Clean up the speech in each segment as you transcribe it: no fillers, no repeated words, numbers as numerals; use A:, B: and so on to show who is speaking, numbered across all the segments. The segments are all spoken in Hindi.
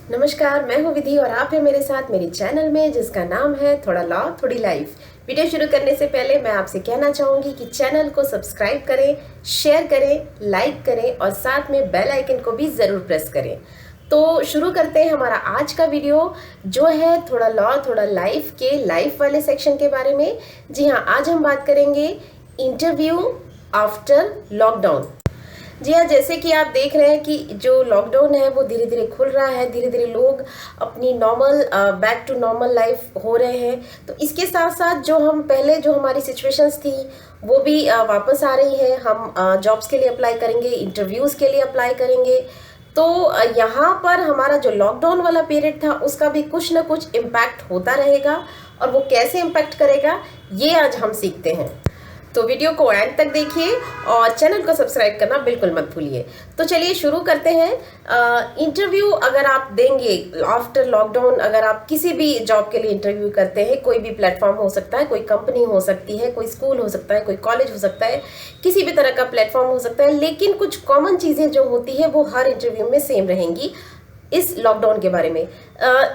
A: नमस्कार, मैं हूँ विधि और आप हैं मेरे साथ मेरे चैनल में जिसका नाम है थोड़ा लॉ थोड़ी लाइफ। वीडियो शुरू करने से पहले मैं आपसे कहना चाहूँगी कि चैनल को सब्सक्राइब करें, शेयर करें, लाइक करें और साथ में बेल आइकन को भी ज़रूर प्रेस करें। तो शुरू करते हैं हमारा आज का वीडियो जो है थोड़ा लॉ थोड़ा लाइफ के लाइफ वाले सेक्शन के बारे में। जी हाँ, आज हम बात करेंगे इंटरव्यू आफ्टर लॉकडाउन। जी हाँ, जैसे कि आप देख रहे हैं कि जो लॉकडाउन है वो धीरे धीरे खुल रहा है, धीरे धीरे लोग अपनी normal back to normal life हो रहे हैं। तो इसके साथ साथ जो हम पहले जो हमारी सिचुएशंस थी वो भी वापस आ रही है। हम जॉब्स के लिए अप्लाई करेंगे, इंटरव्यूज़ के लिए अप्लाई करेंगे। तो यहाँ पर हमारा जो लॉकडाउन वाला पीरियड था उसका भी कुछ ना कुछ इम्पैक्ट होता रहेगा और वो कैसे इम्पैक्ट करेगा ये आज हम सीखते हैं। तो वीडियो को एंड तक देखिए और चैनल को सब्सक्राइब करना बिल्कुल मत भूलिए। तो चलिए शुरू करते हैं। इंटरव्यू अगर आप देंगे आफ्टर लॉकडाउन, अगर आप किसी भी जॉब के लिए इंटरव्यू करते हैं, कोई भी प्लेटफॉर्म हो सकता है, कोई कंपनी हो सकती है, कोई स्कूल हो सकता है, कोई कॉलेज हो सकता है, किसी भी तरह का प्लेटफॉर्म हो सकता है, लेकिन कुछ कॉमन चीज़ें जो होती है वो हर इंटरव्यू में सेम रहेंगी। इस लॉकडाउन के बारे में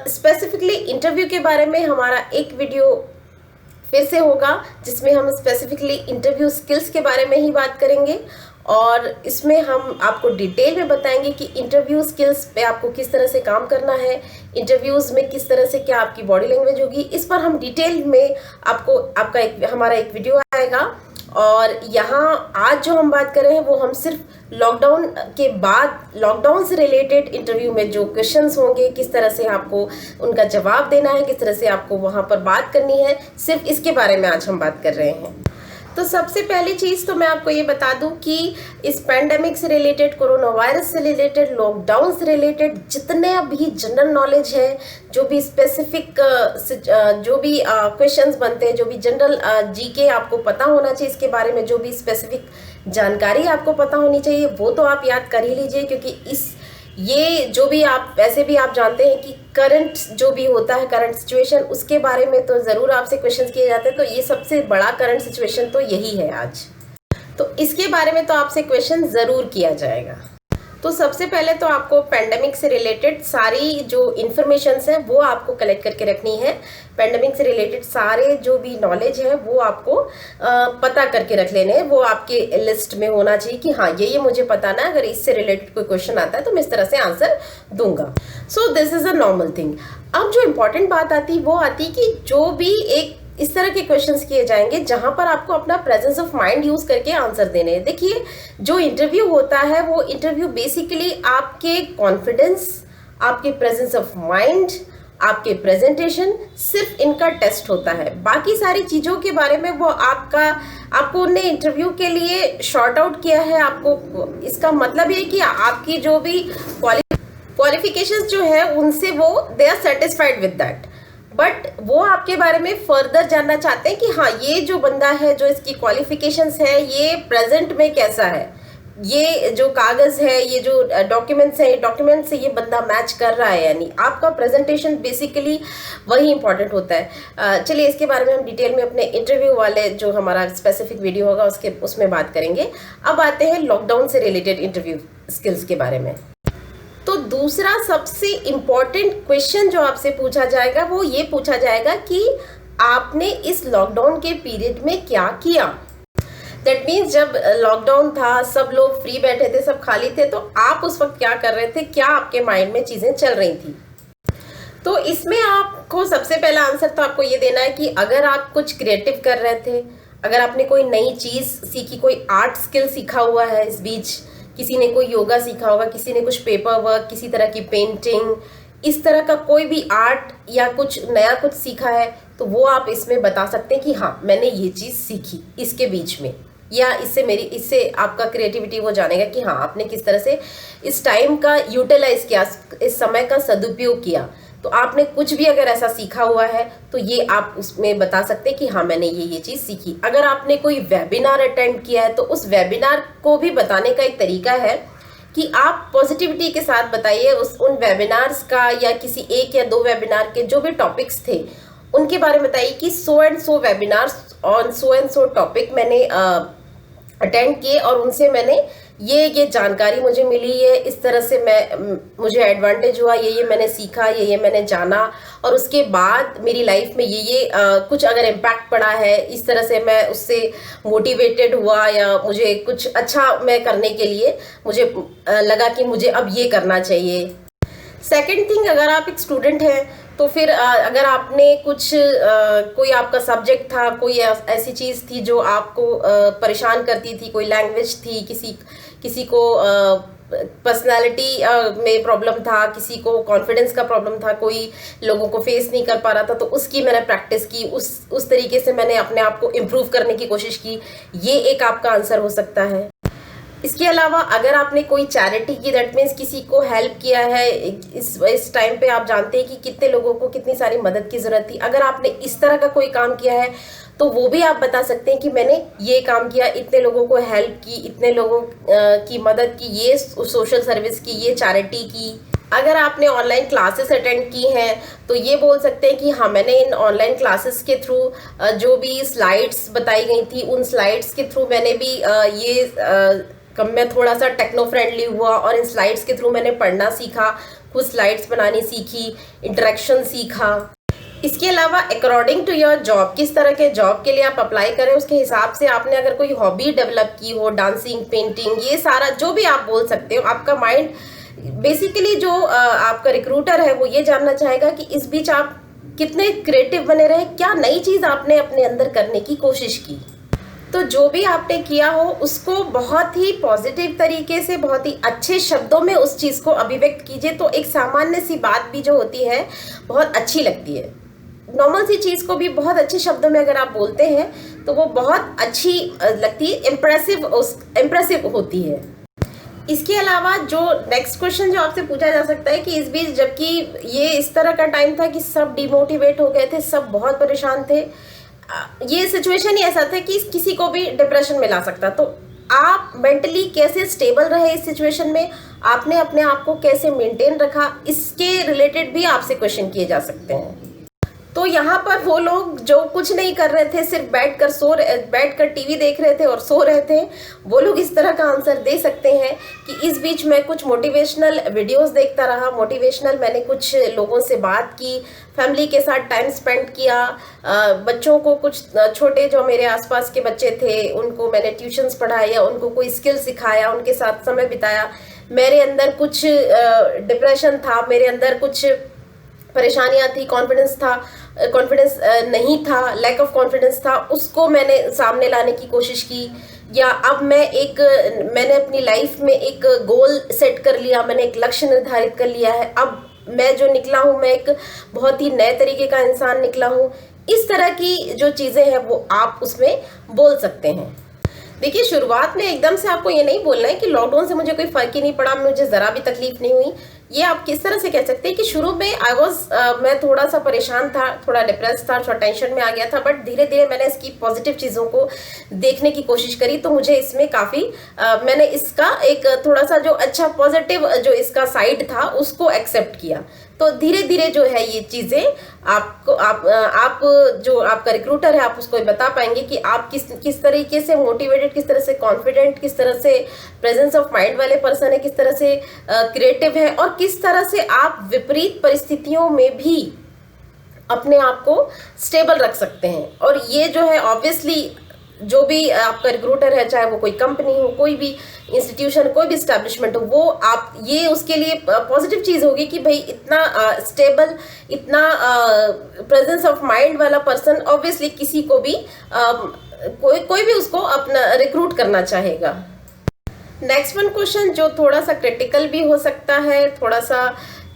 A: स्पेसिफिकली इंटरव्यू के बारे में हमारा एक वीडियो फिर से होगा जिसमें हम स्पेसिफिकली इंटरव्यू स्किल्स के बारे में ही बात करेंगे और इसमें हम आपको डिटेल में बताएंगे कि इंटरव्यू स्किल्स पे आपको किस तरह से काम करना है, इंटरव्यूज़ में किस तरह से क्या आपकी बॉडी लैंग्वेज होगी। इस पर हम डिटेल में हमारा एक वीडियो आएगा। और यहाँ आज जो हम बात कर रहे हैं वो हम सिर्फ लॉकडाउन के बाद लॉकडाउन से रिलेटेड इंटरव्यू में जो क्वेश्चंस होंगे, किस तरह से आपको उनका जवाब देना है, किस तरह से आपको वहाँ पर बात करनी है, सिर्फ इसके बारे में आज हम बात कर रहे हैं। तो सबसे पहली चीज़ तो मैं आपको ये बता दूं कि इस पैंडेमिक से रिलेटेड, कोरोना वायरस से रिलेटेड, लॉकडाउन से रिलेटेड जितने भी जनरल नॉलेज है, जो भी स्पेसिफिक जो भी क्वेश्चंस बनते हैं, जो भी जनरल जीके आपको पता होना चाहिए, इसके बारे में जो भी स्पेसिफिक जानकारी आपको पता होनी चाहिए वो तो आप याद कर ही लीजिए। क्योंकि ये जो भी आप वैसे भी आप जानते हैं कि करंट जो भी होता है, करंट सिचुएशन, उसके बारे में तो ज़रूर आपसे क्वेश्चंस किए जाते हैं। तो ये सबसे बड़ा करंट सिचुएशन तो यही है आज, तो इसके बारे में तो आपसे क्वेश्चन ज़रूर किया जाएगा। तो सबसे पहले तो आपको पैंडेमिक से रिलेटेड सारी जो इन्फॉर्मेशंस हैं वो आपको कलेक्ट करके रखनी है। पैंडेमिक से रिलेटेड सारे जो भी नॉलेज है वो आपको पता करके रख लेने हैं। वो आपके लिस्ट में होना चाहिए कि हाँ ये मुझे पता ना, अगर इससे रिलेटेड कोई क्वेश्चन आता है तो मैं इस तरह से आंसर दूंगा। So this is a normal thing. अब जो इम्पोर्टेंट बात आती वो आती कि जो भी एक इस तरह के क्वेश्चंस किए जाएंगे जहां पर आपको अपना प्रेजेंस ऑफ माइंड यूज करके आंसर देने हैं। देखिए, जो इंटरव्यू होता है वो इंटरव्यू बेसिकली आपके कॉन्फिडेंस, आपके प्रेजेंस ऑफ माइंड, आपके प्रेजेंटेशन, सिर्फ इनका टेस्ट होता है। बाकी सारी चीज़ों के बारे में वो आपको उन्हें इंटरव्यू के लिए शॉर्ट आउट किया है। आपको इसका मतलब ये कि आपकी जो भी क्वालिफिकेशंस जो है उनसे वो they are satisfied with that, but वो आपके बारे में फर्दर जानना चाहते हैं कि हाँ ये जो बंदा है, जो इसकी क्वालिफिकेशंस है, ये प्रेजेंट में कैसा है, ये जो कागज़ है, ये जो डॉक्यूमेंट्स है, डॉक्यूमेंट से ये बंदा मैच कर रहा है, यानी आपका प्रेजेंटेशन बेसिकली वही इंपॉर्टेंट होता है। चलिए इसके बारे में हम डिटेल में अपने इंटरव्यू वाले जो हमारा स्पेसिफिक वीडियो होगा उसमें बात करेंगे। अब आते हैं लॉकडाउन से रिलेटेड इंटरव्यू स्किल्स के बारे में। तो दूसरा सबसे इम्पॉर्टेंट क्वेश्चन जो आपसे पूछा जाएगा वो ये पूछा जाएगा कि आपने इस लॉकडाउन के पीरियड में क्या किया। दैट मीन्स जब लॉकडाउन था, सब लोग फ्री बैठे थे, सब खाली थे, तो आप उस वक्त क्या कर रहे थे, क्या आपके माइंड में चीज़ें चल रही थी। तो इसमें आपको सबसे पहला आंसर तो आपको ये देना है कि अगर आप कुछ क्रिएटिव कर रहे थे, अगर आपने कोई नई चीज़ सीखी, कोई आर्ट स्किल सीखा हुआ है, इस बीच किसी ने कोई योगा सीखा होगा, किसी ने कुछ पेपर वर्क, किसी तरह की पेंटिंग, इस तरह का कोई भी आर्ट या कुछ नया कुछ सीखा है, तो वो आप इसमें बता सकते हैं कि हाँ मैंने ये चीज़ सीखी इसके बीच में, या इससे आपका क्रिएटिविटी वो जानेगा कि हाँ आपने किस तरह से इस टाइम का यूटिलाइज किया, इस समय का सदुपयोग किया। तो आपने कुछ भी अगर ऐसा सीखा हुआ है तो ये आप उसमें बता सकते हैं कि हाँ मैंने ये चीज़ सीखी। अगर आपने कोई वेबिनार अटेंड किया है तो उस वेबिनार को भी बताने का एक तरीका है कि आप पॉजिटिविटी के साथ बताइए उन वेबिनार्स का, या किसी एक या दो वेबिनार के जो भी टॉपिक्स थे उनके बारे में बताइए कि so and so webinars on so and so topic मैंने अटेंड किए और उनसे मैंने ये जानकारी मुझे मिली है, इस तरह से मुझे एडवांटेज हुआ, ये मैंने सीखा, ये मैंने जाना, और उसके बाद मेरी लाइफ में ये कुछ अगर इम्पैक्ट पड़ा है, इस तरह से मैं उससे मोटिवेटेड हुआ, या मुझे कुछ अच्छा मैं करने के लिए मुझे लगा कि मुझे अब ये करना चाहिए। सेकंड थिंग, अगर आप एक स्टूडेंट हैं तो फिर अगर आपने कोई आपका सब्जेक्ट था, कोई ऐसी चीज़ थी जो आपको परेशान करती थी, कोई लैंग्वेज थी, किसी को पर्सनालिटी में प्रॉब्लम था, किसी को कॉन्फिडेंस का प्रॉब्लम था, कोई लोगों को फेस नहीं कर पा रहा था, तो उसकी मैंने प्रैक्टिस की, उस तरीके से मैंने अपने आप को इम्प्रूव करने की कोशिश की। ये एक आपका आंसर हो सकता है। इसके अलावा अगर आपने कोई चैरिटी की, दैट मीन्स किसी को हेल्प किया है, इस टाइम पे आप जानते हैं कि कितने लोगों को कितनी सारी मदद की ज़रूरत थी, अगर आपने इस तरह का कोई काम किया है तो वो भी आप बता सकते हैं कि मैंने ये काम किया, इतने लोगों को हेल्प की, इतने लोगों की मदद की, ये सोशल सर्विस की, ये चैरिटी की। अगर आपने ऑनलाइन क्लासेस अटेंड की हैं तो ये बोल सकते हैं कि हाँ, मैंने इन ऑनलाइन क्लासेस के थ्रू जो भी स्लाइड्स बताई गई थी, उन स्लाइड्स के थ्रू मैंने भी मैं थोड़ा सा टेक्नो फ्रेंडली हुआ, और इन स्लाइड्स के थ्रू मैंने पढ़ना सीखा, खुद स्लाइड्स बनानी सीखी, इंटरेक्शन सीखा। इसके अलावा अकॉर्डिंग टू योर जॉब, किस तरह के जॉब के लिए आप अप्लाई करें, उसके हिसाब से आपने अगर कोई हॉबी डेवलप की हो, डांसिंग, पेंटिंग, ये सारा जो भी आप बोल सकते हो, आपका माइंड बेसिकली जो आपका रिक्रूटर है वो ये जानना चाहेगा कि इस बीच आप कितने क्रिएटिव बने रहे, क्या नई चीज़ आपने अपने अंदर करने की कोशिश की। तो जो भी आपने किया हो उसको बहुत ही पॉजिटिव तरीके से, बहुत ही अच्छे शब्दों में उस चीज़ को अभिव्यक्त कीजिए, तो एक सामान्य सी बात भी जो होती है बहुत अच्छी लगती है। नॉर्मल सी चीज़ को भी बहुत अच्छे शब्दों में अगर आप बोलते हैं तो वो बहुत अच्छी लगती है, इम्प्रेसिव होती है। इसके अलावा जो नेक्स्ट क्वेश्चन जो आपसे पूछा जा सकता है कि इस बीच, जबकि ये इस तरह का टाइम था कि सब डिमोटिवेट हो गए थे, सब बहुत परेशान थे, ये सिचुएशन ही ऐसा था कि किसी को भी डिप्रेशन में ला सकता, तो आप मेंटली कैसे स्टेबल रहे इस सिचुएशन में, आपने अपने आप को कैसे मेंटेन रखा, इसके रिलेटेड भी आपसे क्वेश्चन किए जा सकते हैं। तो यहाँ पर वो लोग जो कुछ नहीं कर रहे थे, सिर्फ बैठकर टीवी देख रहे थे और सो रहे थे, वो लोग इस तरह का आंसर दे सकते हैं कि इस बीच मैं कुछ मोटिवेशनल वीडियोस देखता रहा, मैंने कुछ लोगों से बात की, फैमिली के साथ टाइम स्पेंड किया, बच्चों को, कुछ छोटे जो मेरे आसपास के बच्चे थे उनको मैंने ट्यूशन्स पढ़ाया, उनको कोई स्किल सिखाया, उनके साथ समय बिताया। मेरे अंदर कुछ डिप्रेशन था, मेरे अंदर कुछ परेशानियां थी, कॉन्फिडेंस नहीं था, लैक ऑफ कॉन्फिडेंस था, उसको मैंने सामने लाने की कोशिश की। या अब मैंने अपनी लाइफ में एक गोल सेट कर लिया, मैंने एक लक्ष्य निर्धारित कर लिया है, अब मैं जो निकला हूँ, मैं एक बहुत ही नए तरीके का इंसान निकला हूँ। इस तरह की जो चीज़ें हैं वो आप उसमें बोल सकते हैं। देखिए, शुरुआत में एकदम से आपको ये नहीं बोलना है कि लॉकडाउन से मुझे कोई फर्क ही नहीं पड़ा, मुझे ज़रा भी तकलीफ नहीं हुई। ये आप किस तरह से कह सकते हैं कि शुरू में मैं थोड़ा सा परेशान था, थोड़ा डिप्रेस था, थोड़ा टेंशन में आ गया था, बट धीरे धीरे मैंने इसकी पॉजिटिव चीज़ों को देखने की कोशिश करी, तो मुझे इसमें काफ़ी मैंने इसका एक थोड़ा सा जो अच्छा पॉजिटिव जो इसका साइड था उसको एक्सेप्ट किया। तो धीरे धीरे जो है ये चीज़ें आप जो आपका रिक्रूटर है आप उसको बता पाएंगे कि आप किस तरीके से मोटिवेटेड, किस तरह से कॉन्फिडेंट, किस तरह से प्रेजेंस ऑफ माइंड वाले पर्सन है, किस तरह से क्रिएटिव है, और किस तरह से आप विपरीत परिस्थितियों में भी अपने आप को स्टेबल रख सकते हैं। और ये जो है ऑब्वियसली जो भी आपका रिक्रूटर है, चाहे वो कोई कंपनी हो, कोई भी इंस्टीट्यूशन, कोई भी एस्टैब्लिशमेंट हो, वो आप ये उसके लिए पॉजिटिव चीज़ होगी कि भाई इतना स्टेबल, इतना प्रेजेंस ऑफ माइंड वाला पर्सन ऑब्वियसली किसी को भी कोई भी उसको अपना रिक्रूट करना चाहेगा। नेक्स्ट वन क्वेश्चन जो थोड़ा सा क्रिटिकल भी हो सकता है, थोड़ा सा,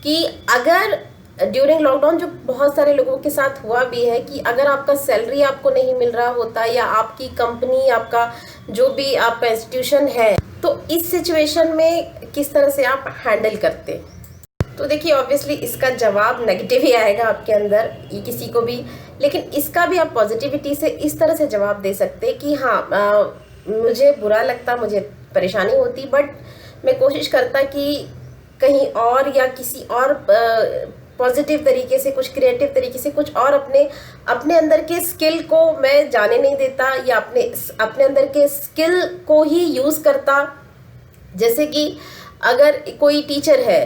A: कि अगर ड्यूरिंग लॉकडाउन जो बहुत सारे लोगों के साथ हुआ भी है कि अगर आपका सैलरी आपको नहीं मिल रहा होता, या आपकी कंपनी, आपका जो भी आपका इंस्टीट्यूशन है, तो इस सिचुएशन में किस तरह से आप हैंडल करते। तो देखिए, ऑब्वियसली इसका जवाब नेगेटिव ही आएगा आपके अंदर, ये किसी को भी, लेकिन इसका भी आप पॉजिटिविटी से इस तरह से जवाब दे सकते कि हाँ, मुझे बुरा लगता, मुझे परेशानी होती, बट मैं कोशिश करता कि कहीं और या किसी और पॉजिटिव तरीके से, कुछ क्रिएटिव तरीके से, कुछ और अपने अंदर के स्किल को मैं जाने नहीं देता, या अपने अंदर के स्किल को ही यूज़ करता, जैसे कि अगर कोई टीचर है,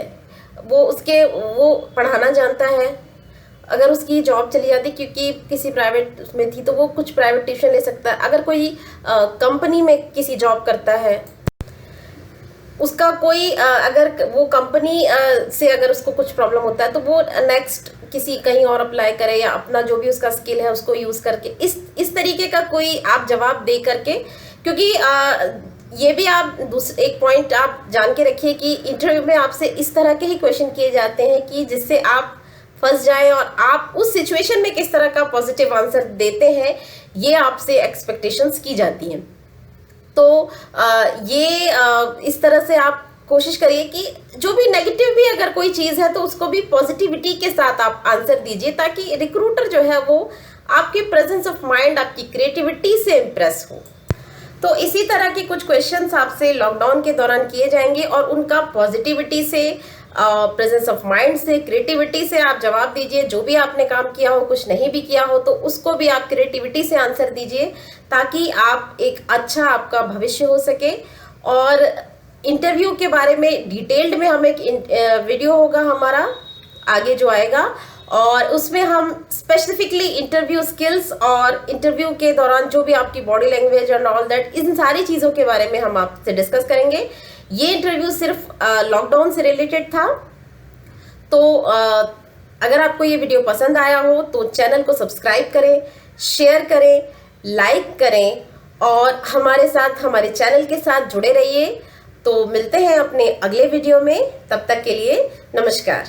A: वो पढ़ाना जानता है, अगर उसकी जॉब चली जाती क्योंकि किसी प्राइवेट उसमें थी तो वो कुछ प्राइवेट ट्यूशन ले सकता है। अगर कोई कंपनी में किसी जॉब करता है, उसका कोई अगर वो कंपनी से अगर उसको कुछ प्रॉब्लम होता है तो वो नेक्स्ट किसी कहीं और अप्लाई करे या अपना जो भी उसका स्किल है उसको यूज करके इस तरीके का कोई आप जवाब दे करके, क्योंकि ये भी आप एक पॉइंट आप जान के रखिए कि इंटरव्यू में आपसे इस तरह के ही क्वेश्चन किए जाते हैं कि जिससे आप फंस जाए और आप उस सिचुएशन में किस तरह का पॉजिटिव आंसर देते हैं, ये आपसे एक्सपेक्टेशंस की जाती हैं। तो इस तरह से आप कोशिश करिए कि जो भी नेगेटिव भी अगर कोई चीज़ है तो उसको भी पॉजिटिविटी के साथ आप आंसर दीजिए, ताकि रिक्रूटर जो है वो आपके प्रेजेंस ऑफ माइंड, आपकी क्रिएटिविटी से इम्प्रेस हो। तो इसी तरह के कुछ क्वेश्चंस आपसे लॉकडाउन के दौरान किए जाएंगे और उनका पॉजिटिविटी से, प्रेजेंस ऑफ माइंड से, क्रिएटिविटी से आप जवाब दीजिए। जो भी आपने काम किया हो, कुछ नहीं भी किया हो तो उसको भी आप क्रिएटिविटी से आंसर दीजिए, ताकि आप एक अच्छा आपका भविष्य हो सके। और इंटरव्यू के बारे में डिटेल्ड में हम एक वीडियो होगा हमारा आगे जो आएगा, और उसमें हम स्पेसिफिकली इंटरव्यू स्किल्स और इंटरव्यू के दौरान जो भी आपकी बॉडी लैंग्वेज और ऑल दैट, इन सारी चीज़ों के बारे में हम आपसे डिस्कस करेंगे। ये इंटरव्यू सिर्फ लॉकडाउन से रिलेटेड था। तो अगर आपको ये वीडियो पसंद आया हो तो चैनल को सब्सक्राइब करें, शेयर करें, लाइक करें और हमारे साथ, हमारे चैनल के साथ जुड़े रहिए। तो मिलते हैं अपने अगले वीडियो में, तब तक के लिए नमस्कार।